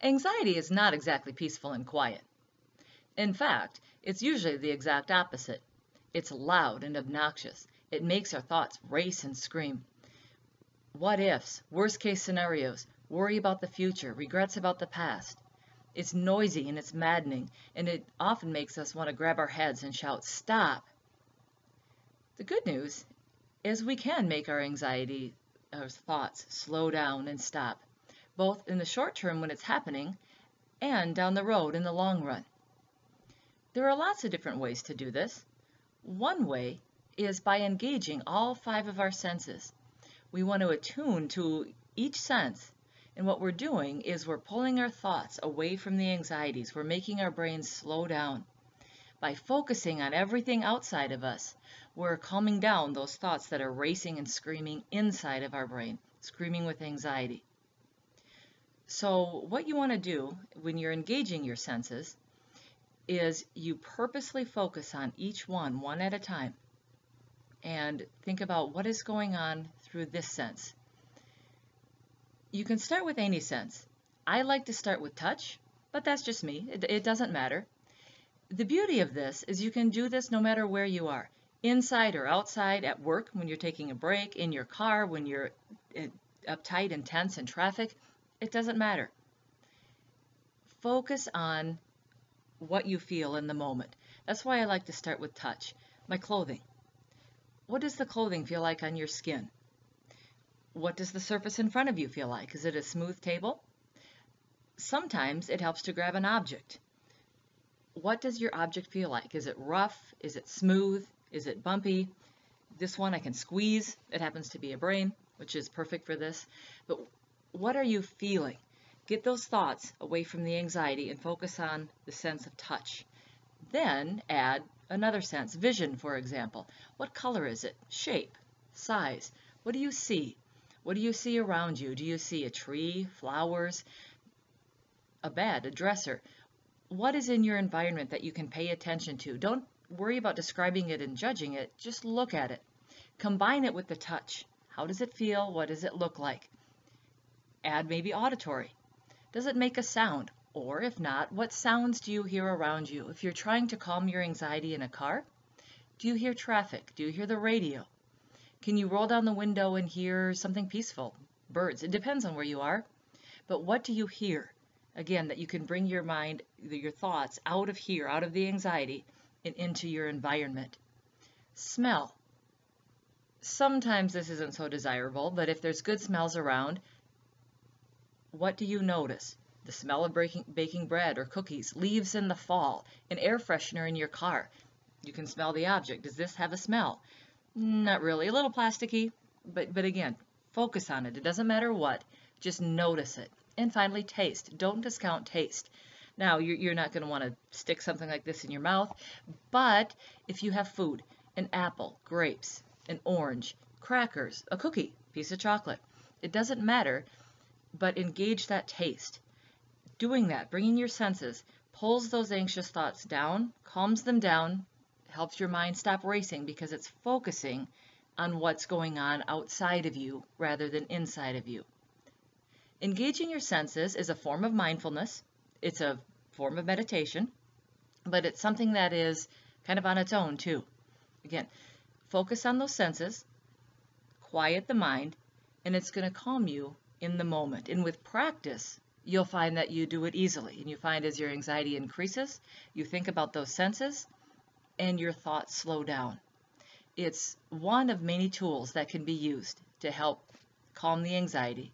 Anxiety is not exactly peaceful and quiet. In fact, it's usually the exact opposite. It's loud and obnoxious. It makes our thoughts race and scream. What ifs, worst case scenarios, worry about the future, regrets about the past. It's noisy and it's maddening, and it often makes us want to grab our heads and shout, "Stop!" The good news is we can make our thoughts slow down and stop, both in the short term when it's happening and down the road in the long run. There are lots of different ways to do this. One way is by engaging all 5 of our senses. We want to attune to each sense, and what we're doing is we're pulling our thoughts away from the anxieties. We're making our brains slow down. By focusing on everything outside of us, we're calming down those thoughts that are racing and screaming inside of our brain, screaming with anxiety. So what you want to do when you're engaging your senses is you purposely focus on each one at a time, and think about what is going on through this sense. You can start with any sense. I like to start with touch, but that's just me. It doesn't matter. The beauty of this is you can do this no matter where you are, inside or outside, at work when you're taking a break, in your car when you're uptight and tense in traffic. It doesn't matter. Focus on what you feel in the moment. That's why I like to start with touch. My clothing. What does the clothing feel like on your skin? What does the surface in front of you feel like? Is it a smooth table? Sometimes it helps to grab an object. What does your object feel like? Is it rough? Is it smooth? Is it bumpy? This one I can squeeze. It happens to be a brain, which is perfect for this. But what are you feeling? Get those thoughts away from the anxiety and focus on the sense of touch. Then add another sense, vision, for example. What color is it? Shape, size. What do you see? What do you see around you? Do you see a tree, flowers, a bed, a dresser? What is in your environment that you can pay attention to? Don't worry about describing it and judging it. Just look at it. Combine it with the touch. How does it feel? What does it look like? Add maybe auditory. Does it make a sound? Or if not, what sounds do you hear around you? If you're trying to calm your anxiety in a car, do you hear traffic? Do you hear the radio? Can you roll down the window and hear something peaceful? Birds. It depends on where you are. But what do you hear? Again, that you can bring your mind, your thoughts out of here, out of the anxiety, and into your environment. Smell. Sometimes this isn't so desirable, but if there's good smells around, what do you notice? The smell of baking bread or cookies, leaves in the fall, an air freshener in your car. You can smell the object. Does this have a smell? Not really. A little plasticky, but again, focus on it. It doesn't matter what. Just notice it. And finally, taste. Don't discount taste. Now, you're not going to want to stick something like this in your mouth, but if you have food, an apple, grapes, an orange, crackers, a cookie, piece of chocolate, it doesn't matter, but engage that taste. Doing that, bringing your senses, pulls those anxious thoughts down, calms them down, helps your mind stop racing because it's focusing on what's going on outside of you rather than inside of you. Engaging your senses is a form of mindfulness. It's a form of meditation, but it's something that is kind of on its own too. Again, focus on those senses, quiet the mind, and it's going to calm you in the moment. And with practice, you'll find that you do it easily. And you find as your anxiety increases, you think about those senses, and your thoughts slow down. It's one of many tools that can be used to help calm the anxiety